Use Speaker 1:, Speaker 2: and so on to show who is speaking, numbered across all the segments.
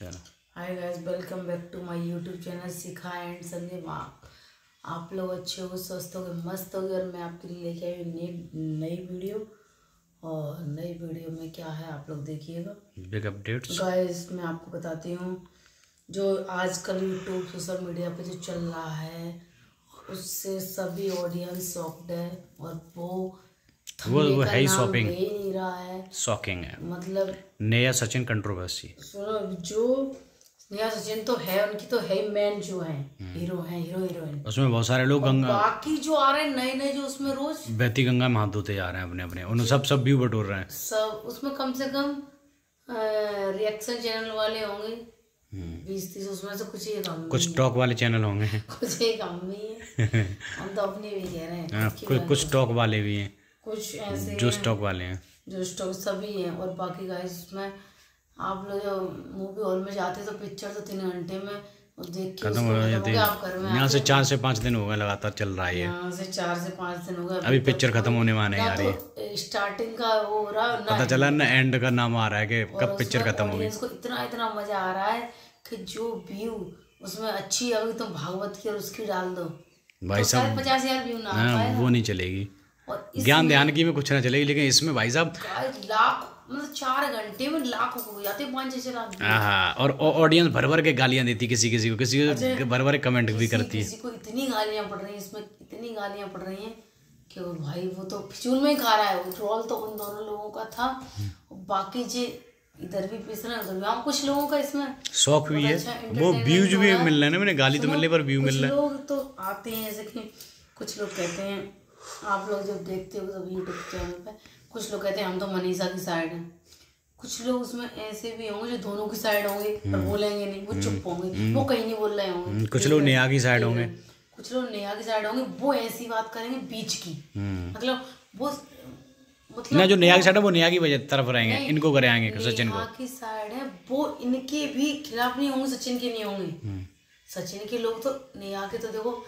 Speaker 1: चलो
Speaker 2: hi guys, welcome back to my YouTube channel Shikha and Sanjay माँ। आप लोग अच्छे हो, स्वस्थ हो, मस्त हो, और मैं आपके लिए लेके आई नई वीडियो। और नई वीडियो में क्या है आप लोग देखिएगा।
Speaker 1: Big updates.
Speaker 2: गाइस मैं आपको बताती हूँ, जो आजकल यूट्यूब सोशल मीडिया पे जो चल रहा है उससे सभी ऑडियंस शॉक्ड है। और वो थमने
Speaker 1: वो
Speaker 2: का
Speaker 1: है ही
Speaker 2: नाम
Speaker 1: शॉपिंग,
Speaker 2: ले ही नहीं रहा है।
Speaker 1: शॉकिंग है।
Speaker 2: मतलब
Speaker 1: नेहा सचिन कंट्रोवर्सी।
Speaker 2: सुनो, जो नेहा सचिन तो है, उनकी तो है मेन जो है हीरो हीरोइन।
Speaker 1: उसमें बहुत सारे लोग
Speaker 2: और
Speaker 1: गंगा
Speaker 2: बाकी जो आ रहे हैं नए नए, जो उसमें रोज
Speaker 1: बहती गंगा में हाथ धोते जा रहे हैं अपने अपने, उन सब व्यू बटोर रहे हैं।
Speaker 2: सब उसमें कम से कम रिएक्शन चैनल वाले होंगे 20-30, उसमें से कुछ एक हम
Speaker 1: कुछ टॉक वाले चैनल होंगे।
Speaker 2: कुछ एक हम ही है। हम तो अपने भी कह रहे हैं, खुद की
Speaker 1: कुछ टॉक वाले भी हैं,
Speaker 2: कुछ ऐसे
Speaker 1: जो
Speaker 2: हैं
Speaker 1: स्टॉक वाले हैं,
Speaker 2: जो स्टॉक सभी हैं। और बाकी गाइस उसमें आप लोग जो मूवी हॉल में जाते तो पिक्चर तो 3 घंटे में देख के
Speaker 1: खत्म
Speaker 2: उसको
Speaker 1: हो
Speaker 2: खत्म हो
Speaker 1: जाती
Speaker 2: गया,
Speaker 1: है।
Speaker 2: आप घर में
Speaker 1: यहाँ से
Speaker 2: आके
Speaker 1: 4 से 5 दिन हो गए लगातार चल रहा है ये।
Speaker 2: यहाँ से 4 से 5 दिन हो गए,
Speaker 1: अभी
Speaker 2: तक
Speaker 1: पिक्चर खत्म
Speaker 2: कोई
Speaker 1: होने वाले
Speaker 2: ना
Speaker 1: यार। ये
Speaker 2: तो स्टार्टिंग का वो हो रहा ना
Speaker 1: पता चला ना एंड का नाम आ रहा है कि
Speaker 2: और
Speaker 1: कब पिक्चर
Speaker 2: उसमें
Speaker 1: खत्म होगी।
Speaker 2: ऑडियंस को इतना इतना मजा आ रहा है कि जो व्यू उसमें अच्छी अभी तो भागवत की और उसकी डाल दो
Speaker 1: भाई
Speaker 2: तो
Speaker 1: साहब
Speaker 2: 50,000 व्यू ना आ पाएगा।
Speaker 1: वो नहीं चलेगी।
Speaker 2: और
Speaker 1: ज्ञान ध्यान की में कुछ ना चलेगी, लेकिन इसमें भाई साहब
Speaker 2: लाख, मतलब 4 घंटे में लाख हो जाते, 5-6 लाख।
Speaker 1: हाँ, और ऑडियंस भर भर के गालियां देती, किसी किसी को भर भर कमेंट भी करती है।
Speaker 2: किसी को इतनी गालियां पड़ रही हैं, इसमें इतनी गालियां पड़ रही हैं कि वो भाई वो तो फिजूल में ही खा रहा है। वो ट्रोल तो उन दोनों लोगों का था, बाकी जे इधर भी पीस रहे हैं उधर भी। हाँ, कुछ लोगों का इसमें
Speaker 1: शौक भी है,
Speaker 2: अच्छा
Speaker 1: वो व्यूज भी मिल रहे हैं ना। मैंने गाली तो
Speaker 2: सुनो,
Speaker 1: मिल रही पर व्यू मिल रहे
Speaker 2: कुछ
Speaker 1: हैं।
Speaker 2: लोग तो आते हैं, जैसे कि कुछ लोग कहते हैं, आप लोग जब देखते हो सब यूट्यूब चैनल पे, कुछ लोग कहते हैं हम तो मनीषा की साइड हैं। कुछ लोग उसमें ऐसे भी होंगे जो दोनों की साइड होंगे पर बोलेंगे नहीं, वो चुप होंगे, वो कहीं नहीं बोल रहे होंगे।
Speaker 1: कुछ लोग नेहा की साइड होंगे,
Speaker 2: कुछ लोग नेहा की साइड होंगे, वो ऐसी बात करेंगे बीच की। मतलब वो
Speaker 1: ना जो नेहा की साइड है वो नेहा की वजह तरफ रहेंगे, इनको कराएंगे सचिन को।
Speaker 2: नेहा की साइड है वो इनके भी खिलाफ नहीं होंगे, सचिन के नहीं होंगे। सचिन के लोग तो नेहा के तो देखो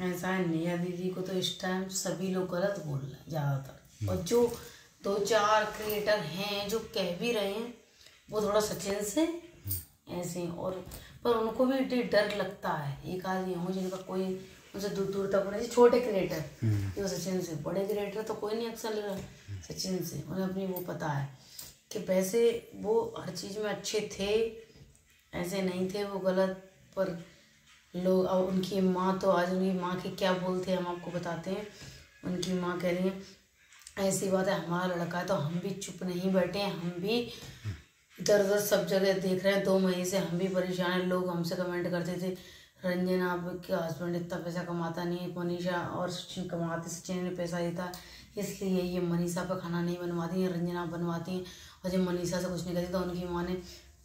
Speaker 2: ऐसा है, नेहा दीदी को तो इस टाइम सभी लोग गलत बोल रहे हैं ज़्यादातर। और जो 2-4 क्रिएटर हैं जो कह भी रहे हैं वो थोड़ा सचिन से ऐसे हैं। और पर उनको भी डर लगता है, एक आदमी होंगे जिनका कोई उनसे दूर दूर तक नहीं। छोटे क्रिएटर जो सचिन से, बड़े क्रिएटर तो कोई नहीं एक्शन ले रहा सचिन से, उन्हें अपनी वो पता है कि वैसे वो हर चीज़ में अच्छे थे, ऐसे नहीं थे वो गलत। पर लोग अब उनकी माँ तो आज उनकी माँ के क्या बोलते हैं हम आपको बताते हैं। उनकी माँ कह रही है ऐसी बात है, हमारा लड़का है तो हम भी चुप नहीं बैठे हैं, हम भी इधर उधर सब जगह देख रहे हैं। 2 महीने से हम भी परेशान हैं। लोग हमसे कमेंट करते थे रंजन आपका हस्बैंड इतना पैसा कमाता नहीं है, मनीषा और सचिन कमाते, सचिन ने पैसा देता इसलिए ये मनीषा पे खाना नहीं बनवाती हैं, रंजन आप बनवाती हैं। और जब मनीषा से कुछ नहीं कहती तो उनकी माँ ने,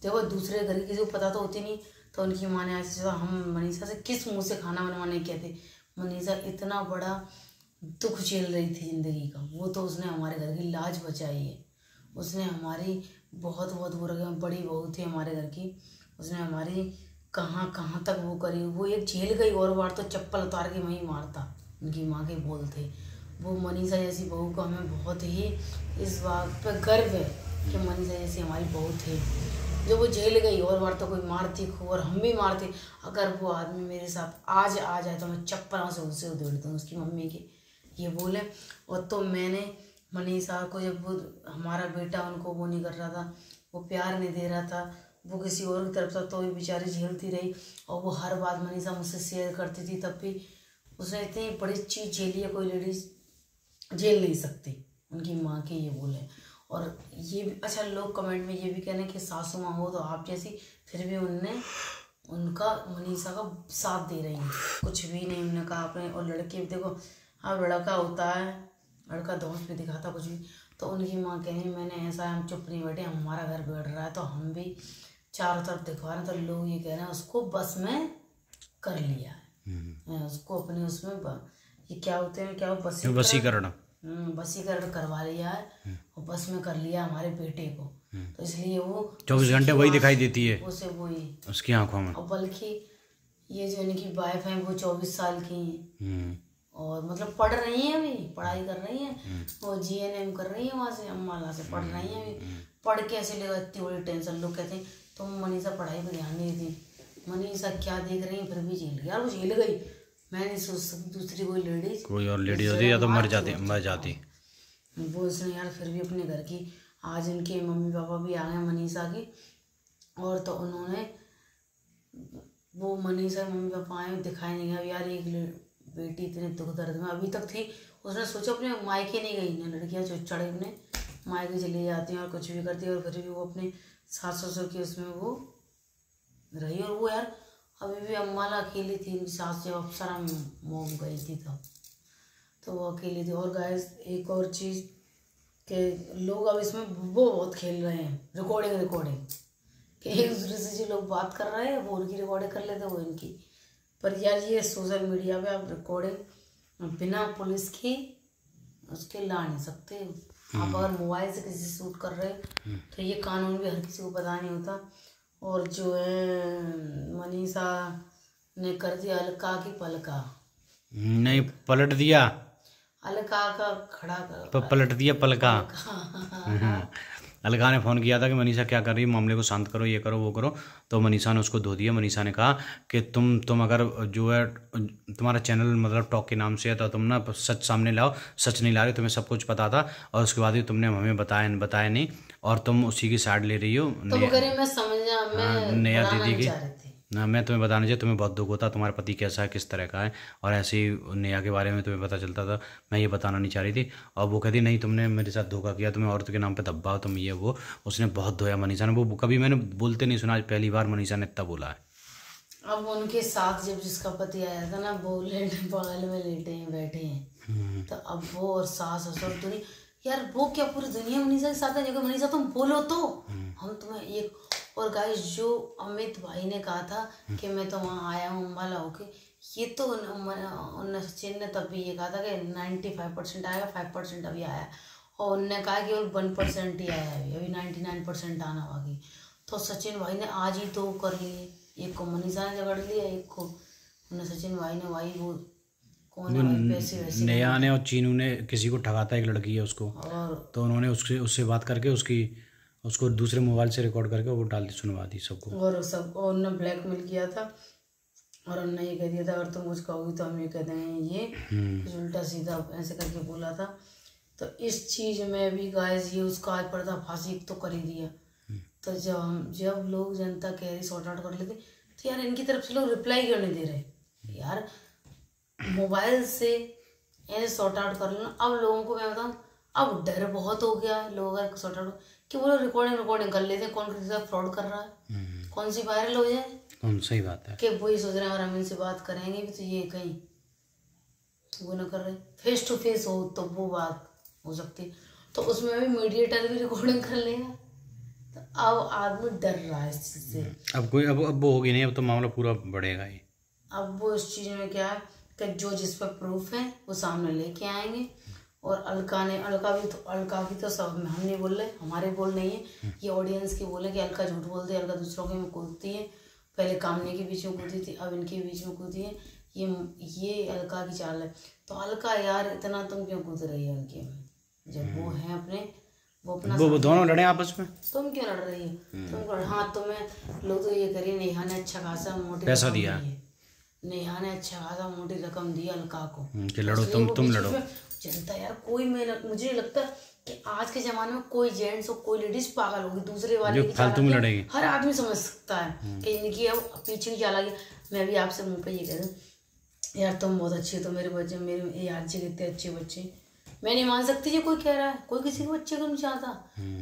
Speaker 2: देखो दूसरे घर की किसी को पता तो होती नहीं, तो उनकी माँ ने ऐसे सोचा हम मनीषा से किस मुँह से खाना बनवाने कहते। मनीषा इतना बड़ा दुख झेल रही थी ज़िंदगी का, वो तो उसने हमारे घर की लाज बचाई है। उसने हमारी बहुत बहुत बड़ी बहू थी हमारे घर की, उसने हमारी कहाँ कहाँ तक वो करी। वो एक झेल गई, और बार तो चप्पल उतार के वहीं मारता, उनकी माँ के बोल थे। वो मनीषा जैसी बहू को हमें बहुत ही इस बात पर गर्व है कि मनीषा जैसी हमारी बहू थी जो वो झेल गई। और बार तो कोई मारती खूब और हम भी मारते। अगर वो आदमी मेरे साथ आज आ जाए तो मैं चप्पलों से उससे उधेड़ दूँ, उसकी मम्मी के ये बोले। और तो मैंने मनीषा को, जब वो हमारा बेटा उनको वो नहीं कर रहा था, वो प्यार नहीं दे रहा था, वो किसी और की तरफ था, तो ये बेचारी झेलती रही। और वो हर बात मनीषा मुझसे शेयर करती थी, तब भी उसने इतनी बड़ी चीज़ झेली है कोई लेडीज़ झेल नहीं सकती, उनकी माँ के ये बोले। और ये भी अच्छा, लोग कमेंट में ये भी कह रहे हैं कि सासू माँ हो तो आप जैसी, फिर भी उनने उनका मनीषा का साथ दे रही हैं, कुछ भी नहीं उन्होंने कहा आपने। और लड़के देखो, अब लड़का होता है, लड़का दोस्त भी दिखाता कुछ भी, तो उनकी माँ कह रही मैंने ऐसा है, हम चुप नहीं बैठे, हमारा घर बिगड़ रहा है तो हम भी चारों तरफ दिखवा रहे हैं। तो लोग ये कह रहे हैं उसको बस में कर लिया है, उसको अपने उसमें ये क्या होते हैं, क्या वसीकरण करवा लिया है और बस में कर लिया हमारे बेटे को। तो इसलिए वो
Speaker 1: 24 घंटे वही दिखाई देती है
Speaker 2: उसे, वही
Speaker 1: उसकी आंखों में।
Speaker 2: और बल्कि ये जो इनकी वाइफ है वो 24 साल की हैं और मतलब पढ़ रही हैं, अभी पढ़ाई कर रही हैं, वो GNM कर रही है, वहाँ से अम्बाला से पढ़ रही हैं अभी। पढ़ के ऐसे लेगा इतनी बड़ी टेंशन। लोग कहते हैं तुम मनीषा पढ़ाई पे ध्यान नहीं दी, मनीषा क्या देख रही फिर भी झेल गई यार, वो झेल गई। मैं नहीं सोच सकती दूसरी कोई लेडीज,
Speaker 1: कोई और लेडीज होती या तो मर जाती।
Speaker 2: वो इसने यार फिर भी अपने घर की, आज इनके मम्मी पापा भी आ गए मनीषा की, और तो उन्होंने वो मनीषा के मम्मी पापा आए दिखाई नहीं गया यार, एक बेटी इतने दुख दर्द में अभी तक थी। उसने सोचा अपने मायके नहीं गई ना, लड़कियां जो चढ़े अपने मायके चली जाती हैं और कुछ भी करती है, और फिर भी वो अपने सास ससुर के उसमें वो रही। और वो यार अभी भी अम्माला अकेली थी, इनकी सास जब अप्सरा मोम गई थी तब तो वो अकेली थी। और गाइस एक और चीज़ के लोग अब इसमें वो बहुत खेल रहे हैं, रिकॉर्डिंग कि एक दूसरे से जो लोग बात कर रहे हैं वो उनकी रिकॉर्डिंग कर लेते, वो इनकी। पर यार ये सोशल मीडिया पे आप रिकॉर्डिंग बिना पुलिस की उसके ला नहीं सकते। आप अगर मोबाइल से किसी से शूट कर रहे हो तो ये कानून भी हर किसी को पता नहीं होता। और जो है मनीषा ने कर दिया अलका की पलका,
Speaker 1: नहीं पलट दिया,
Speaker 2: अलका का खड़ा कर
Speaker 1: पलट दिया पलका। अलका ने फ़ोन किया था कि मनीषा क्या कर रही है, मामले को शांत करो, ये करो वो करो, तो मनीषा ने उसको धो दिया। मनीषा ने कहा कि तुम अगर जो है तुम्हारा चैनल मतलब टॉक के नाम से है तो तुम ना सच सामने लाओ, सच नहीं ला रही, तुम्हें सब कुछ पता था और उसके बाद भी तुमने हमें बताया नहीं और तुम उसी की साइड ले रही हो।
Speaker 2: तो मैं समझा, मैं
Speaker 1: नेहा दीदी की ना, मैं तुम्हें बताना चाहिए, तुम्हें बहुत दुख होता, तुम्हारा पति कैसा है, किस तरह का है, और ऐसे ही नेहा के बारे में तुम्हें पता चलता था, मैं ये बताना नहीं चाह रही थी। और वो कहती नहीं तुमने मेरे साथ धोखा किया, तुम्हें औरत के नाम पे दब्बा, तुम ये वो। उसने बहुत धोया मनीषा ने, वो कभी मैंने बोलते नहीं सुना, आज पहली बार मनीषा ने इतना बोला है।
Speaker 2: अब उनके साथ जब जिसका पति आया था ना, वो बगल में लेटे हैं बैठे हैं, तो अब वो और सास ससुर दुनिया यार, वो क्या पूरी दुनिया मनीषा के साथ है। मनीषा तुम बोलो तो हम तुम्हें एक। और गाइस जो अमित भाई ने कहा था कि मैं तो वहाँ आया हूँ अम्बाला होके, ये तो सचिन ने तब भी ये कहा था कि 95% आएगा, 5% अभी आया, और उनने कहा कि 1% ही आया है, अभी 99% आना बाकी। तो सचिन भाई ने आज ही तो कर लिए, एक को मनीषा ने झगड़ लिया, एक को सचिन भाई ने, भाई वो कौन है भाई, पैसे वैसे
Speaker 1: नेहा ने और चीनू ने किसी को ठगा था, एक लड़की है उसको,
Speaker 2: और
Speaker 1: तो उन्होंने उससे बात करके उसको दूसरे मोबाइल से रिकॉर्ड करके वो डाल दी, सुनवा दी सबको।
Speaker 2: और सबको उन्होंने ब्लैकमेल किया था, और उन्होंने ये कह दिया था अगर तुम कुछ कहोगी तो हम ये कह देंगे, ये कुछ उल्टा सीधा ऐसे करके बोला था। तो इस चीज़ में भी गाइस ये उसका आज पर्दाफाशी तो कर ही दिया। तो जब लोग जनता कह रही सॉर्ट आउट कर लेते, तो यार इनकी तरफ से लोग रिप्लाई क्यों नहीं दे रहे यार, मोबाइल से ऐसे सॉर्ट आउट कर लेना। अब लोगों को मैं बताऊँ, अब डर बहुत हो गया लोगों का सॉर्ट आउट कि वो लोग रिकॉर्डिंग कर लेते हैं, कौन किसी का फ्रॉड कर रहा है, कौन सी वायरल हो जाए।
Speaker 1: सही बात है
Speaker 2: कि वो ये सोच रहे हैं अगर हम इनसे बात करेंगे भी तो ये कहीं वो ना कर रहे, फेस टू फेस हो तो वो बात हो सकती है। तो उसमें भी मीडिएटर भी रिकॉर्डिंग कर लेगा, तो अब आदमी डर रहा है इस चीज़ से।
Speaker 1: अब वो होगी नहीं, अब तो मामला पूरा बढ़ेगा ही।
Speaker 2: अब वो इस चीज़ में क्या है कि जो जिस पर प्रूफ है वो सामने लेके आएंगे। और अलका की तो सब हम नहीं बोल रहे, हमारे बोल नहीं है, ये ऑडियंस की बोले कि अलका झूठ बोलती है, अलका दूसरों के में कूदती है, पहले कामने के बीच में कूदी थी, अब इनके बीच में कूदी है, ये अलका की चाल है। तो अलका यार इतना तुम क्यों कूद रही है उनके में, जब वो है अपने, वो अपना
Speaker 1: वो दोनों लड़े आपस में,
Speaker 2: तुम क्यों लड़ रही है, तुम हाँ तुम्हें लोग तो ये करिए, नेहा ने अच्छा खासा मोटी
Speaker 1: पैसा दिया,
Speaker 2: नेहा ने अच्छा खासा मोटी रकम दी अलका को
Speaker 1: कि लड़ो तुम लड़ो।
Speaker 2: जनता यार कोई मुझे लगता है कि आज के जमाने में कोई जेंट्स और कोई लेडीज पागल होगी दूसरे वाले की
Speaker 1: फालतू में लड़ेगी,
Speaker 2: हर आदमी समझ सकता है कि इनकी अब पीछे की चाल आ गई। मैं भी आपसे मुंह पे ये कह दूं यार तुम बहुत अच्छे हो, तो मेरे बच्चे मेरे यार जी कितने अच्छे बच्चे, मैं नहीं मान सकती ये कोई कह रहा है, कोई किसी के बच्चे को नहीं चाहता,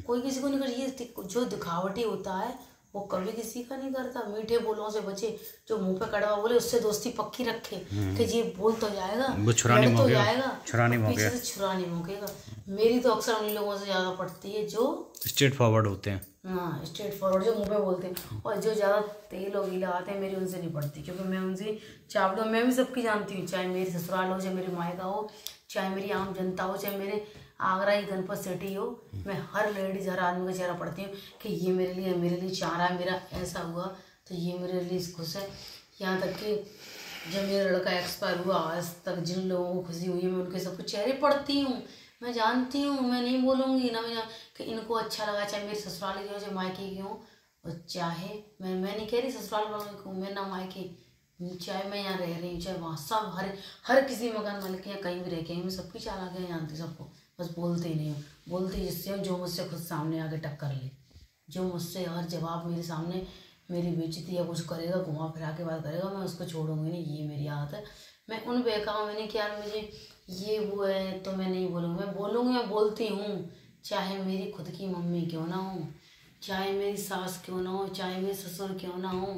Speaker 2: कोई किसी को नहीं कर, ये जो दिखावटी होता है वो कभी किसी का नहीं करता। मीठे बोलों से बचे, जो मुंह पे कड़वा बोले उससे दोस्ती पक्की रखे कि ये बोल तो जाएगा,
Speaker 1: वो छुराने
Speaker 2: तो जाएगा,
Speaker 1: पीछे
Speaker 2: से छुरा नहीं मौकेगा। मेरी तो अक्सर उन लोगों से ज़्यादा पड़ती है जो
Speaker 1: स्ट्रेट फॉरवर्ड होते हैं,
Speaker 2: हाँ स्ट्रेट फॉरवर्ड, जो मुंह पे बोलते हैं, और जो ज़्यादा तेल और गीला आते हैं मेरी उनसे नहीं पड़ती, क्योंकि मैं उनसे चावड़ा, मैं भी सबकी जानती हूँ, चाहे मेरी ससुराल हो, चाहे मेरी मायका हो, चाहे मेरी आम जनता हो, चाहे मेरे आगरा की गणपत सिटी हो, मैं हर लेडीज हर आदमी का चेहरा पढ़ती हूँ कि ये मेरे लिए चाह रहा है, मेरा ऐसा हुआ तो ये मेरे लिए खुश है। यहाँ तक कि जब मेरा लड़का एक्सपायर हुआ आज तक जिन लोगों को खुशी हुई है मैं उनके सबके चेहरे पढ़ती हूँ, मैं जानती हूँ, मैं नहीं बोलूँगी ना मैं कि इनको अच्छा लगा, चाहे मेरी ससुराल की हो चाहे मायके की हो, और चाहे मैं नहीं कह रही ससुराल वालों को, मैं ना मायके, चाहे मैं यहाँ रह रही हूँ चाहे वहाँ, सब हर किसी मकान मालिक के यहाँ कहीं भी रह के मैं सबकी चालाकियाँ जानती सबको, बस बोलते ही नहीं हूँ। बोलती जिससे हूँ जो मुझसे खुद सामने आके टक्कर ले, जो मुझसे हर जवाब मेरे सामने मेरी बेइज्जती या कुछ करेगा, घुमा फिरा के बात करेगा, मैं उसको छोड़ूंगी नहीं। ये मेरी आदत है। मैं उन बेकाओं मैंने क्या मुझे ये वो है तो मैं नहीं बोलूँगी, मैं बोलूँगी, मैं बोलती हूँ। चाहे मेरी खुद की मम्मी क्यों ना हो, चाहे मेरी सास क्यों ना हो, चाहे मेरे ससुर क्यों ना हो,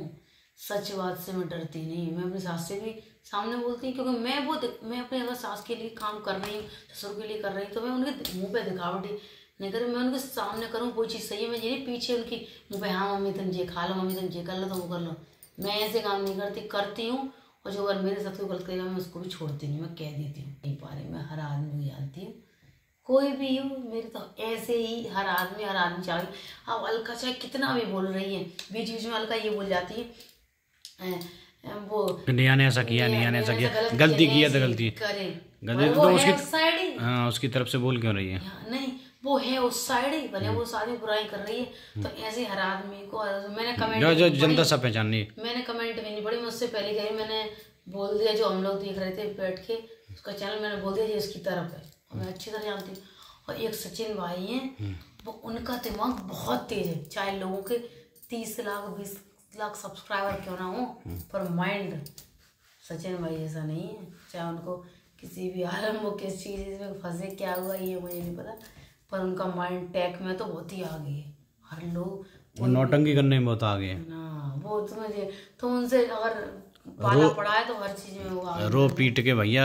Speaker 2: सच बात से मैं डरती नहीं। मैं अपनी सास से भी सामने बोलती हूँ, क्योंकि मैं अपने अगर सास के लिए काम कर रही हूँ, ससुर के लिए कर रही हूँ, तो मैं उनके मुँह पे दिखावटी नहीं करूँ, मैं उनके सामने करूँ कोई चीज़ सही है। मैं ये पीछे उनकी मुँह पे हाँ मम्मी तुम ये खा लो, मम्मी तुम ये कर लो, तो वो कर लो। मैं ऐसे काम नहीं करती हूँ। और जो अगर मेरे साथ कोई गलत करेगा मैं उसको भी छोड़ती नहीं, मैं कह देती हूँ नहीं पा रही। मैं हर आदमी को जानती हूँ, कोई भी हो, मेरे तो ऐसे ही हर आदमी चाहे अब अलका चाहे कितना भी बोल रही है, बीच बीच में अलका ये बोल जाती है वो
Speaker 1: नेहा ने ऐसा किया, नेहा ने ऐसा किया, गलती की है तो गलती तो उसकी, हाँ उसकी तरफ से बोल क्यों रही है?
Speaker 2: नहीं वो है उस साइड ही, भले वो सारी बुराई कर रही है। तो ऐसे हर आदमी को मैंने कमेंट
Speaker 1: जो जनता सब पहचाननी,
Speaker 2: मैंने कमेंट भी नहीं पढ़ी, मुझसे पहले कही, मैंने बोल दिया जो हम लोग देख रहे थे बैठ के उसका चैनल, मैंने बोल दिया ये इसकी तरफ है, मैं अच्छी तरह जानती हूँ। और एक सचिन भाई हैं, वो उनका दिमाग बहुत तेज है, चाहे लोगों के 30 लाख 20 लाख सब्सक्राइबर क्यों ना हो, पर माइंड सचिन भाई ऐसा नहीं है। चाहे उनको किसी भी हालत में किस चीज़ में फंसे, क्या हुआ ये मुझे नहीं पता, पर उनका माइंड टैक में तो बहुत ही आगे है। हर लोग
Speaker 1: नौटंकी करने में बहुत आगे है
Speaker 2: ना, वो तो उनसे अगर पाला पड़ा है तो हर चीज में वो आगे
Speaker 1: रो पीट के भैया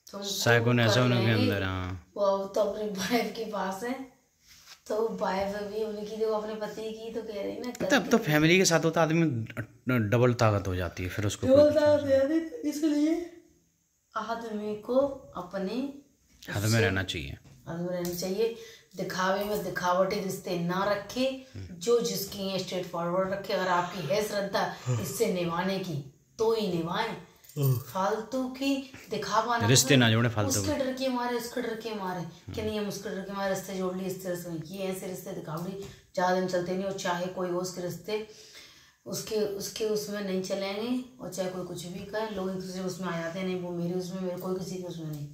Speaker 1: साइकोन ऐसा उनके अंदर। हाँ
Speaker 2: वो तो अपनी वाइफ के पास है, तो वाइफ भी उनकी जो अपने पति की तो कह रही ना,
Speaker 1: तब तो फैमिली के साथ होता आदमी डबल ताकत हो जाती है, फिर उसको
Speaker 2: इसलिए आदमी को अपने
Speaker 1: हाथ में रहना चाहिए,
Speaker 2: दिखावे में दिखावटी रिश्ते ना रखे, जो जिसकी है स्ट्रेट फॉरवर्ड रखे। अगर आपकी है श्रद्धा इससे निभाने की तो ही निभाएं, फालतू की दिखावा ना
Speaker 1: रिश्ते ना जोड़े फालतू,
Speaker 2: उसके डर के मारे उसके डर के मारे कि नहीं हम उसके डर के मारे रिश्ते जोड़ लिए, इस तरह से ये ऐसे रिश्ते दिखावटी ज़्यादा दिन चलते नहीं। और चाहे कोई हो उसके रिश्ते उसके उसमें नहीं चलेंगे, और चाहे कोई कुछ भी कहे, लोग एक दूसरे उसमें आ जाते हैं, नहीं वो मेरे उसमें, मेरे कोई किसी के उसमें नहीं।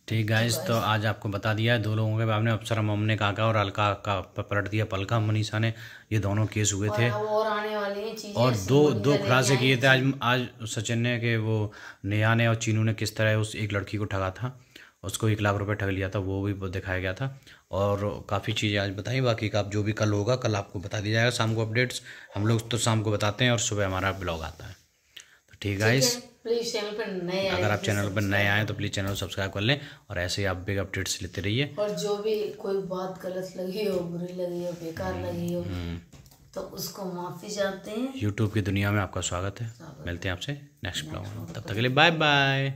Speaker 1: ठीक गाइस, तो आज आपको बता दिया है दो लोगों के बारे में, अप्सरा मम ने काका और अलका का पलट दिया पलका मनीषा ने, ये दोनों केस हुए थे
Speaker 2: और आने वाली चीजें
Speaker 1: और दो खुलासे किए थे आज सचिन ने, कि वो नेहा ने और चीनू ने किस तरह उस एक लड़की को ठगा था, उसको 1 लाख रुपए ठग लिया था, वो भी दिखाया गया था। और काफ़ी चीज़ें आज बताई, बाकी का आप जो भी कल होगा कल आपको बता दिया जाएगा शाम को अपडेट्स। हम लोग तो शाम को बताते हैं और सुबह हमारा ब्लॉग आता है। तो ठीक है गाइस,
Speaker 2: प्लीज़ चैनल पर नए
Speaker 1: अगर आप चैनल पर नए आए तो प्लीज़ चैनल को सब्सक्राइब कर लें और ऐसे ही आप बिग अपडेट्स लेते रहिए।
Speaker 2: और जो भी कोई बात गलत लगी हो, बुरी लगी हो, बेकार लगी हो, तो उसको माफ़ी चाहते हैं।
Speaker 1: यूट्यूब की दुनिया में आपका स्वागत है। मिलते हैं आपसे नेक्स्ट ब्लॉग में, तब तक के लिए बाय बाय।